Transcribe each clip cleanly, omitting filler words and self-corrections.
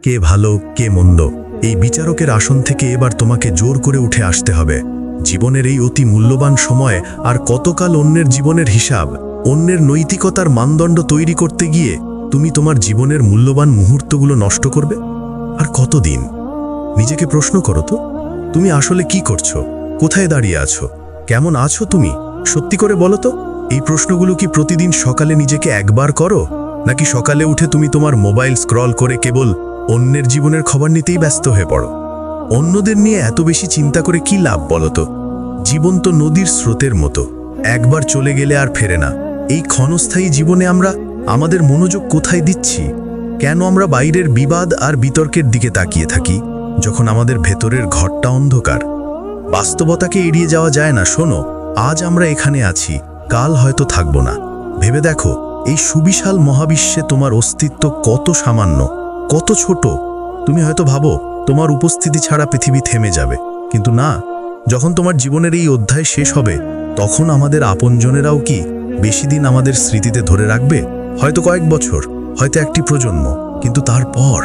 কে ভালো কে মন্দ এই বিচারকের আসন থেকে এবার তোমাকে জোর করে উঠে আসতে হবে। জীবনের এই অতি মূল্যবান সময় আর কতকাল অন্যের জীবনের হিসাব, অন্যের নৈতিকতার মানদণ্ড তৈরি করতে গিয়ে তুমি তোমার জীবনের মূল্যবান মুহূর্তগুলো নষ্ট করবে? আর কতদিন? নিজেকে প্রশ্ন করো তো, তুমি আসলে কি করছো? কোথায় দাঁড়িয়ে আছো? কেমন আছো তুমি? সত্যি করে বলো তো, এই প্রশ্নগুলো কি প্রতিদিন সকালে নিজেকে একবার করো, নাকি সকালে উঠে তুমি তোমার মোবাইল স্ক্রল করে কেবল অন্যের জীবনের খবর নিতেই ব্যস্ত হয়ে পড়ো? অন্যদের নিয়ে এত বেশি চিন্তা করে কি লাভ বলো তো? জীবন তো নদীর স্রোতের মতো, একবার চলে গেলে আর ফেরে না। এই ক্ষণস্থায়ী জীবনে আমরা আমাদের মনোযোগ কোথায় দিচ্ছি? কেন আমরা বাইরের বিবাদ আর বিতর্কের দিকে তাকিয়ে থাকি যখন আমাদের ভেতরের ঘরটা অন্ধকার? বাস্তবতাকে এড়িয়ে যাওয়া যায় না। শোনো, আজ আমরা এখানে আছি, কাল হয়তো থাকবো না। ভেবে দেখো, এই সুবিশাল মহাবিশ্বে তোমার অস্তিত্ব কত সামান্য, কত ছোট। তুমি হয়তো ভাবো তোমার উপস্থিতি ছাড়া পৃথিবী থেমে যাবে, কিন্তু না। যখন তোমার জীবনের এই অধ্যায় শেষ হবে, তখন আমাদের আপনজনেরাও কি বেশি দিন আমাদের স্মৃতিতে ধরে রাখবে? হয়তো কয়েক বছর, হয়তো একটি প্রজন্ম, কিন্তু তারপর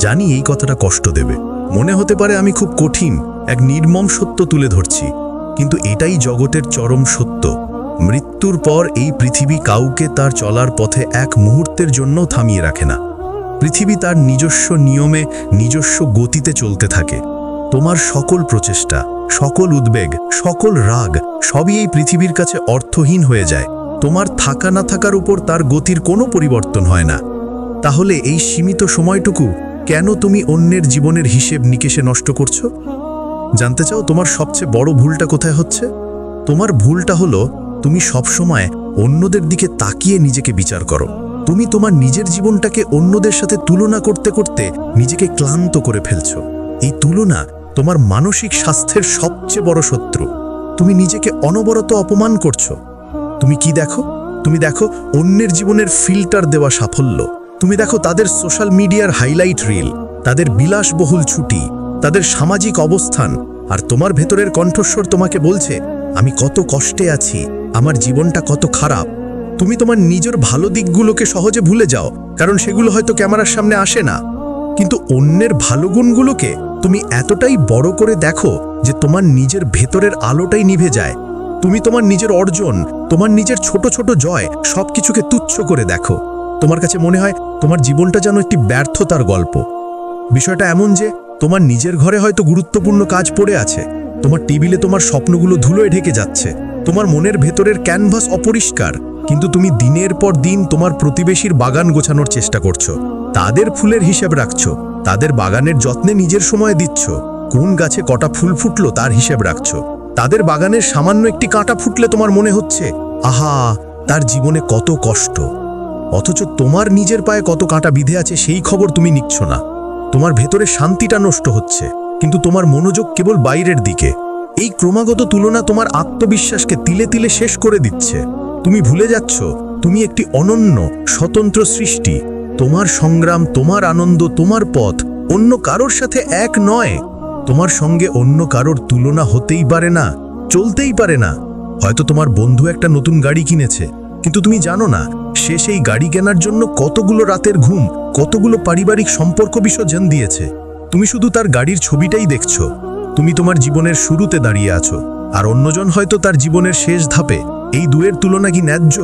জানি এই কথাটা কষ্ট দেবে। মনে হতে পারে আমি খুব কঠিন এক নির্মম সত্য তুলে ধরছি, কিন্তু এটাই জগতের চরম সত্য। মৃত্যুর পর এই পৃথিবী কাউকে তার চলার পথে এক মুহূর্তের জন্য থামিয়ে রাখে না। পৃথিবী তার নিজস্ব নিয়মে, নিজস্ব গতিতে চলতে থাকে। তোমার সকল প্রচেষ্টা, সকল উদ্বেগ, সকল রাগ সবই এই পৃথিবীর কাছে অর্থহীন হয়ে যায়। তোমার থাকা না থাকার উপর তার গতির কোনো পরিবর্তন হয় না। তাহলে এই সীমিত সময়টুকু কেন তুমি অন্যের জীবনের হিসেব নিকেশে নষ্ট করছো? জানতে চাও তোমার সবচেয়ে বড় ভুলটা কোথায় হচ্ছে? তোমার ভুলটা হলো তুমি সবসময় অন্যদের দিকে তাকিয়ে নিজেকে বিচার করো। তুমি তোমার নিজের জীবনটাকে অন্যদের সাথে তুলনা করতে করতে নিজেকে ক্লান্ত করে ফেলছো। এই তুলনা তোমার মানসিক স্বাস্থ্যের সবচেয়ে বড় শত্রু। তুমি নিজেকে অনবরত অপমান করছো। তুমি কি দেখো? তুমি দেখো অন্যের জীবনের ফিল্টার দেওয়া সাফল্য। তুমি দেখো তাদের সোশ্যাল মিডিয়ার হাইলাইট রিল, তাদের বিলাসবহুল ছুটি, তাদের সামাজিক অবস্থান। আর তোমার ভেতরের কণ্ঠস্বর তোমাকে বলছে, আমি কত কষ্টে আছি, আমার জীবনটা কত খারাপ। তুমি তোমার নিজের ভালো দিকগুলোকে সহজে ভুলে যাও, কারণ সেগুলো হয়তো ক্যামেরার সামনে আসে না। কিন্তু অন্যের ভালো গুণগুলোকে তুমি এতটাই বড় করে দেখো যে তোমার নিজের ভেতরের আলোটাই নিভে যায়। তুমি তোমার নিজের অর্জন, তোমার নিজের ছোট ছোট জয় সবকিছুকে তুচ্ছ করে দেখো। তোমার কাছে মনে হয় তোমার জীবনটা যেন একটি ব্যর্থতার গল্প। বিষয়টা এমন যে তোমার নিজের ঘরে হয়তো গুরুত্বপূর্ণ কাজ পড়ে আছে, তোমার টেবিলে তোমার স্বপ্নগুলো ধুলোয় ঢেকে যাচ্ছে, তোমার মনের ভেতরের ক্যানভাস অপরিষ্কার, কিন্তু তুমি দিনের পর দিন তোমার প্রতিবেশীর বাগান গোছানোর চেষ্টা করছো। তাদের ফুলের হিসাব রাখছো, তাদের বাগানের যত্নে নিজের সময় দিচ্ছ। কোন গাছে কটা ফুল ফুটলো তার হিসাব রাখছো। তাদের বাগানের সামান্য একটি কাঁটা ফুটলে তোমার মনে হচ্ছে, আহা, তার জীবনে কত কষ্ট। অথচ তোমার নিজের পায়ে কত কাঁটা বিঁধে আছে সেই খবর তুমি নিচ্ছ না। তোমার ভেতরে শান্তিটা নষ্ট হচ্ছে, কিন্তু তোমার মনোযোগ কেবল বাইরের দিকে। এই ক্রমাগত তুলনা তোমার আত্মবিশ্বাসকে তিলে তিলে শেষ করে দিচ্ছে। তুমি ভুলে যাচ্ছ তুমি একটি অনন্য স্বতন্ত্র সৃষ্টি। তোমার সংগ্রাম, তোমার আনন্দ, তোমার পথ অন্য কারোর সাথে এক নয়। তোমার সঙ্গে অন্য কারোর তুলনা হতেই পারে না, চলতেই পারে না। হয়তো তোমার বন্ধু একটা নতুন গাড়ি কিনেছে, কিন্তু তুমি জানো না সে সেই গাড়ি কেনার জন্য কতগুলো রাতের ঘুম, কতগুলো পারিবারিক সম্পর্ক বিসর্জন দিয়েছে। তুমি শুধু তার গাড়ির ছবিটাই দেখছো। তুমি তোমার জীবনের শুরুতে দাঁড়িয়ে আছো, আর অন্যজন হয়তো তার জীবনের শেষ ধাপে। এই দুয়ের তুলনা কি ন্যায্য?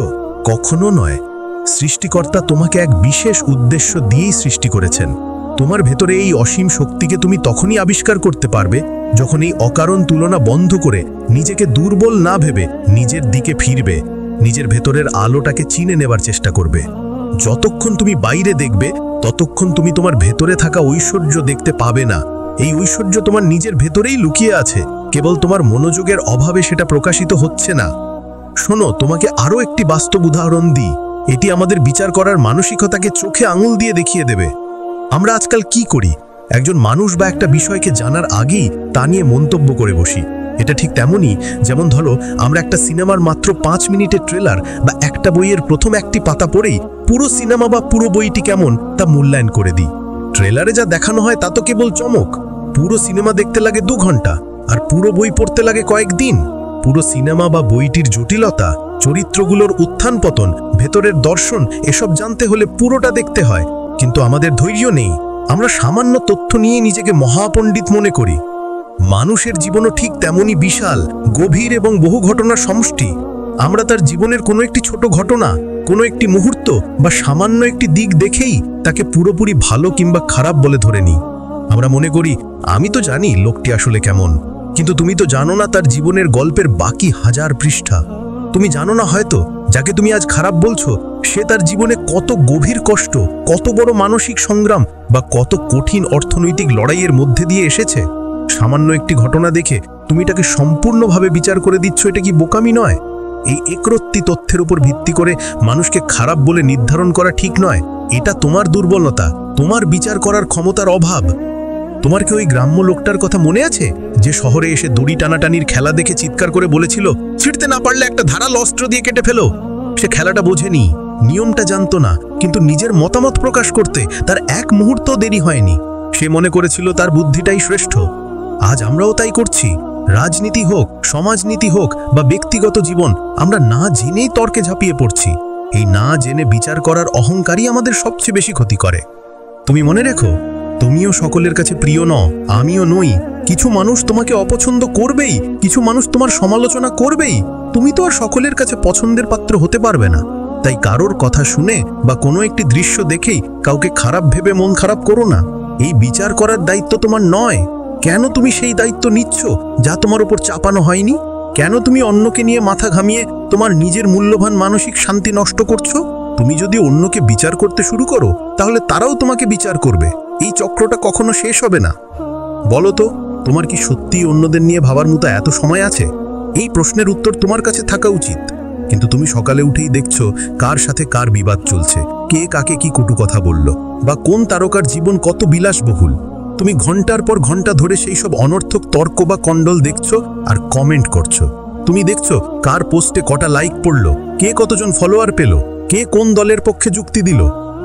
কখনো নয়। সৃষ্টিকর্তা তোমাকে এক বিশেষ উদ্দেশ্য দিয়েই সৃষ্টি করেছেন। তোমার ভেতরে এই অসীম শক্তিকে তুমি তখনই আবিষ্কার করতে পারবে যখন এই অকারণ তুলনা বন্ধ করে নিজেকে দুর্বল না ভেবে নিজের দিকে ফিরবে, নিজের ভেতরের আলোটাকে চিনে নেবার চেষ্টা করবে। যতক্ষণ তুমি বাইরে দেখবে, ততক্ষণ তুমি তোমার ভেতরে থাকা ঐশ্বর্য দেখতে পাবে না। এই ঐশ্বর্য তোমার নিজের ভেতরেই লুকিয়ে আছে, কেবল তোমার মনোযোগের অভাবে সেটা প্রকাশিত হচ্ছে না। শোনো, তোমাকে আরও একটি বাস্তব উদাহরণ দিই। এটি আমাদের বিচার করার মানসিকতাকে চোখে আঙুল দিয়ে দেখিয়ে দেবে। আমরা আজকাল কি করি? একজন মানুষ বা একটা বিষয়কে জানার আগেই তা নিয়ে মন্তব্য করে বসি। এটা ঠিক তেমনই যেমন ধরো, আমরা একটা সিনেমার মাত্র 5 মিনিটের ট্রেলার বা একটা বইয়ের প্রথম একটি পাতা পড়েই পুরো সিনেমা বা পুরো বইটি কেমন তা মূল্যায়ন করে দিই। ট্রেলারে যা দেখানো হয় তা তো কেবল চমক। পুরো সিনেমা দেখতে লাগে 2 ঘন্টা, আর পুরো বই পড়তে লাগে কয়েকদিন। পুরো সিনেমা বা বইটির জটিলতা, চরিত্রগুলোর উত্থান পতন, ভেতরের দর্শন এসব জানতে হলে পুরোটা দেখতে হয়। কিন্তু আমাদের ধৈর্য নেই। আমরা সামান্য তথ্য নিয়ে নিজেকে মহাপণ্ডিত মনে করি। মানুষের জীবনও ঠিক তেমনই বিশাল, গভীর এবং বহু ঘটনার সমষ্টি। আমরা তার জীবনের কোনো একটি ছোট ঘটনা, কোনো একটি মুহূর্ত বা সামান্য একটি দিক দেখেই তাকে পুরোপুরি ভালো কিংবা খারাপ বলে ধরে নিই। আমরা মনে করি, আমি তো জানি লোকটি আসলে কেমন, কিন্তু তুমি তো জানো না তার জীবনের গল্পের বাকি হাজার পৃষ্ঠা। তুমি জানো না হয়তো যাকে তুমি আজ খারাপ বলছো, সে তার জীবনে কত গভীর কষ্ট, কত বড় মানসিক সংগ্রাম বা কত কঠিন অর্থনৈতিক লড়াইয়ের মধ্যে দিয়ে এসেছে। সামান্য একটি ঘটনা দেখে তুমি তাকে সম্পূর্ণভাবে বিচার করে দিচ্ছ, এটা কি বোকামি নয়? এই একরত্তি তথ্যের উপর ভিত্তি করে মানুষকে খারাপ বলে নির্ধারণ করা ঠিক নয়। এটা তোমার দুর্বলতা, তোমার বিচার করার ক্ষমতার অভাব। তোমার কি ওই গ্রাম্য লোকটার কথা মনে আছে, যে শহরে এসে দড়ি টানাটানির খেলা দেখে চিৎকার করে বলেছিল, ছিঁড়তে না পারলে একটা ধারাল অস্ত্র দিয়ে কেটে ফেলো? সে খেলাটা বোঝেনি, নিয়মটা জানতো না, কিন্তু নিজের মতামত প্রকাশ করতে তার এক মুহূর্ত দেরি হয়নি। সে মনে করেছিল তার বুদ্ধিটাই শ্রেষ্ঠ। আজ আমরাও তাই করছি। রাজনীতি হোক, সমাজনীতি হোক বা ব্যক্তিগত জীবন, আমরা না জেনেই তর্কে ঝাঁপিয়ে পড়ছি। এই না জেনে বিচার করার অহংকারই আমাদের সবচেয়ে বেশি ক্ষতি করে। তুমি মনে রেখো, তুমিও সকলের কাছে প্রিয় নও, আমিও নই। কিছু মানুষ তোমাকে অপছন্দ করবেই, কিছু মানুষ তোমার সমালোচনা করবেই। তুমি তো আর সকলের কাছে পছন্দের পাত্র হতে পারবে না। তাই কারোর কথা শুনে বা কোনো একটি দৃশ্য দেখেই কাউকে খারাপ ভেবে মন খারাপ করো না। এই বিচার করার দায়িত্ব তোমার নয়। কেন তুমি সেই দায়িত্ব নিচ্ছ যা তোমার উপর চাপানো হয়নি? কেন তুমি অন্যকে নিয়ে মাথা ঘামিয়ে তোমার নিজের মূল্যবান মানসিক শান্তি নষ্ট করছো? তুমি যদি অন্যকে বিচার করতে শুরু করো, তাহলে তারাও তোমাকে বিচার করবে। এই চক্রটা কখনো শেষ হবে না। বলো তো, তোমার কি সত্যিই অন্যদের নিয়ে ভাবার মতো এত সময় আছে? এই প্রশ্নের উত্তর তোমার কাছে থাকা উচিত। কিন্তু তুমি সকালে উঠেই দেখছো কার সাথে কার বিবাদ চলছে, কে কাকে কি কটু কথা বলল, বা কোন তারকার জীবন কত বিলাসবহুল। তুমি ঘন্টার পর ঘন্টা ধরে সেই সব অনর্থক তর্ক বা কন্ডল দেখছো আর কমেন্ট করছো। তুমি দেখছো কার পোস্টে কটা লাইক পড়লো, কে কতজন ফলোয়ার পেল, কে কোন দলের পক্ষে যুক্তি দিল।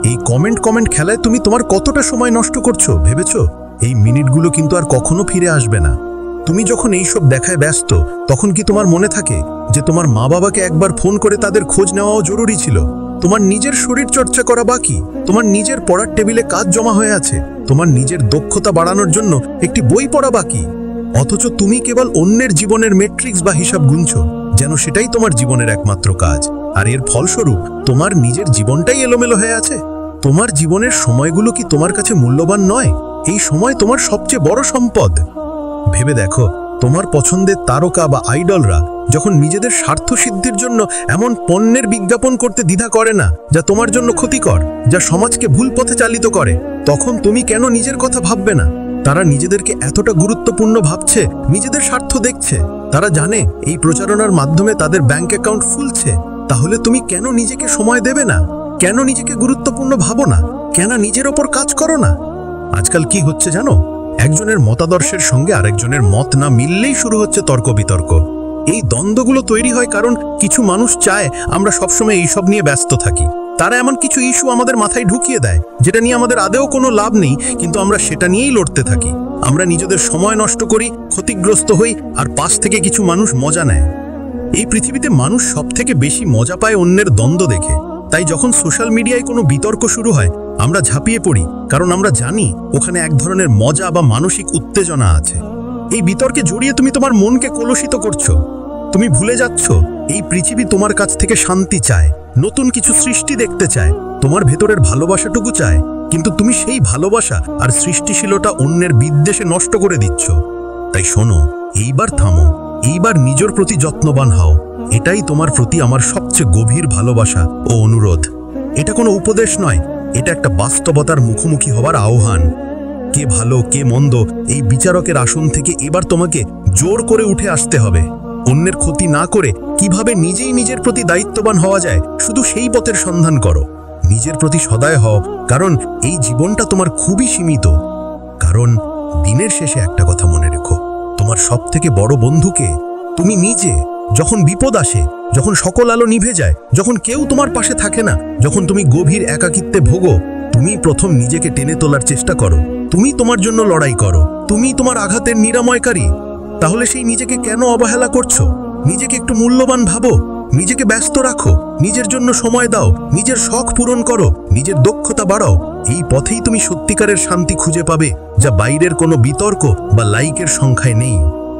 এই কমেন্ট খেলায় তুমি তোমার কতটা সময় নষ্ট করছো ভেবেছো? এই মিনিটগুলো কিন্তু আর কখনো ফিরে আসবে না। তুমি যখন এইসব দেখায় ব্যস্ত, তখন কি তোমার মনে থাকে যে তোমার মা বাবাকে একবার ফোন করে তাদের খোঁজ নেওয়াও জরুরি ছিল? তোমার নিজের শরীর চর্চা করা বাকি, তোমার নিজের পড়ার টেবিলে কাজ জমা হয়ে আছে, তোমার নিজের দক্ষতা বাড়ানোর জন্য একটি বই পড়া বাকি। অথচ তুমি কেবল অন্যের জীবনের মেট্রিক্স বা হিসাব গুনছো, যেন সেটাই তোমার জীবনের একমাত্র কাজ। আর এর ফলস্বরূপ তোমার নিজের জীবনটাই এলোমেলো হয়ে আছে। তোমার জীবনের সময়গুলো কি তোমার কাছে মূল্যবান নয়? এই সময় তোমার সবচেয়ে বড় সম্পদ। ভেবে দেখো, তোমার পছন্দের তারকা বা আইডলরা যখন নিজেদের স্বার্থ সিদ্ধির জন্য এমন পণ্যের বিজ্ঞাপন করতে দ্বিধা করে না যা তোমার জন্য ক্ষতিকর, যা সমাজকে ভুল পথে চালিত করে, তখন তুমি কেন নিজের কথা ভাববে না? তারা নিজেদেরকে এতটা গুরুত্বপূর্ণ ভাবছে, নিজেদের স্বার্থ দেখছে। তারা জানে এই প্রচারণার মাধ্যমে তাদের ব্যাংক অ্যাকাউন্ট ফুলছে। তাহলে তুমি কেন নিজেকে সময় দেবে না? কেন নিজেকে গুরুত্বপূর্ণ ভাবো না? কেন নিজের ওপর কাজ করো না? আজকাল কি হচ্ছে জানো? একজনের মতাদর্শের সঙ্গে আরেকজনের মত না মিললেই শুরু হচ্ছে তর্ক বিতর্ক। এই দ্বন্দ্বগুলো তৈরি হয় কারণ কিছু মানুষ চায় আমরা সবসময় এইসব নিয়ে ব্যস্ত থাকি। তারা এমন কিছু ইস্যু আমাদের মাথায় ঢুকিয়ে দেয় যেটা নিয়ে আমাদের আদেও কোনো লাভ নেই, কিন্তু আমরা সেটা নিয়েই লড়তে থাকি। আমরা নিজেদের সময় নষ্ট করি, ক্ষতিগ্রস্ত হই, আর পাশ থেকে কিছু মানুষ মজা নেয়। এই পৃথিবীতে মানুষ সবথেকে বেশি মজা পায় অন্যের দ্বন্দ্ব দেখে। তাই যখন সোশ্যাল মিডিয়ায় কোনো বিতর্ক শুরু হয়, আমরা ঝাঁপিয়ে পড়ি, কারণ আমরা জানি ওখানে এক ধরনের মজা বা মানসিক উত্তেজনা আছে। এই বিতর্কে জড়িয়ে তুমি তোমার মনকে কলুষিত করছো। তুমি ভুলে যাচ্ছ এই পৃথিবী তোমার কাছ থেকে শান্তি চায়, নতুন কিছু সৃষ্টি দেখতে চায়, তোমার ভেতরের ভালোবাসাটুকু চায়। কিন্তু তুমি সেই ভালোবাসা আর সৃষ্টিশীলতা অন্যের বিদ্বেষে নষ্ট করে দিচ্ছ। তাই শোনো, এইবার থামো, এইবার নিজের প্রতি যত্নবান হও। এটাই তোমার প্রতি আমার সবচেয়ে গভীর ভালোবাসা ও অনুরোধ। এটা কোনো উপদেশ নয়, এটা একটা বাস্তবতার মুখোমুখি হওয়ার আহ্বান। কে ভালো কে মন্দ, এই বিচারকের আসন থেকে এবার তোমাকে জোর করে উঠে আসতে হবে। অন্যের ক্ষতি না করে কিভাবে নিজেই নিজের প্রতি দায়িত্ববান হওয়া যায়, শুধু সেই পথের সন্ধান করো। নিজের প্রতি সদয় হও, কারণ এই জীবনটা তোমার খুবই সীমিত। কারণ দিনের শেষে একটা কথা মনে রেখো, তোমার সবথেকে বড় বন্ধুকে তুমি নিজে। যখন বিপদ আসে, যখন সকল আলো নিভে যায়, যখন কেউ তোমার পাশে থাকে না, যখন তুমি গভীর একাকিত্বে ভোগো, তুমি প্রথম নিজেকে টেনে তোলার চেষ্টা করো। তুমি তোমার জন্য লড়াই করো, তুমি তোমার আঘাতের নিরাময়কারী। তাহলে সেই নিজেকে কেন অবহেলা করছো? নিজেকে একটু মূল্যবান ভাবো। নিজেকে ব্যস্ত রাখো, নিজের জন্য সময় দাও, নিজের শখ পূরণ করো, নিজের দক্ষতা বাড়াও। এই পথেই তুমি সত্যিকারের শান্তি খুঁজে পাবে, যা বাইরের কোনো বিতর্ক বা লাইকের সংখ্যায় নেই।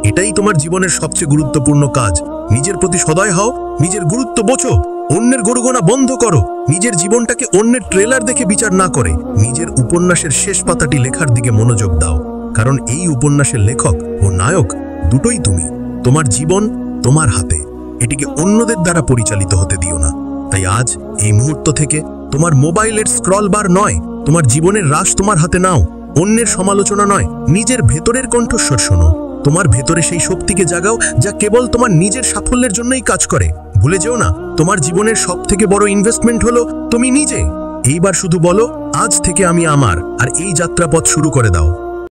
এটাই তোমার জীবনের সবচেয়ে গুরুত্বপূর্ণ কাজ। নিজের প্রতি সদয় হও, নিজের গুরুত্ব বোঝো, অন্যের গড়গড়া বন্ধ করো। নিজের জীবনটাকে অন্যের ট্রেলার দেখে বিচার না করে নিজের উপন্যাসের শেষ পাতাটি লেখার দিকে মনোযোগ দাও। কারণ এই উপন্যাসের লেখক ও নায়ক দুটোই তুমি। তোমার জীবন তোমার হাতে, এটিকে অন্যদের দ্বারা পরিচালিত হতে দিও না। তাই আজ এই মুহূর্ত থেকে তোমার মোবাইলের স্ক্রল বার নয়, তোমার জীবনের রাশ তোমার হাতে নাও। অন্যের সমালোচনা নয়, নিজের ভেতরের কণ্ঠস্বর শোনো। তোমার ভেতরে সেই শক্তিকে জাগাও যা কেবল তোমার নিজের সাফল্যের জন্যই কাজ করে। ভুলে যেও না, তোমার জীবনের সবথেকে বড় ইনভেস্টমেন্ট হলো তুমি নিজে। এইবার শুধু বলো, আজ থেকে আমি আমার, আর এই যাত্রাপথ শুরু করে দাও।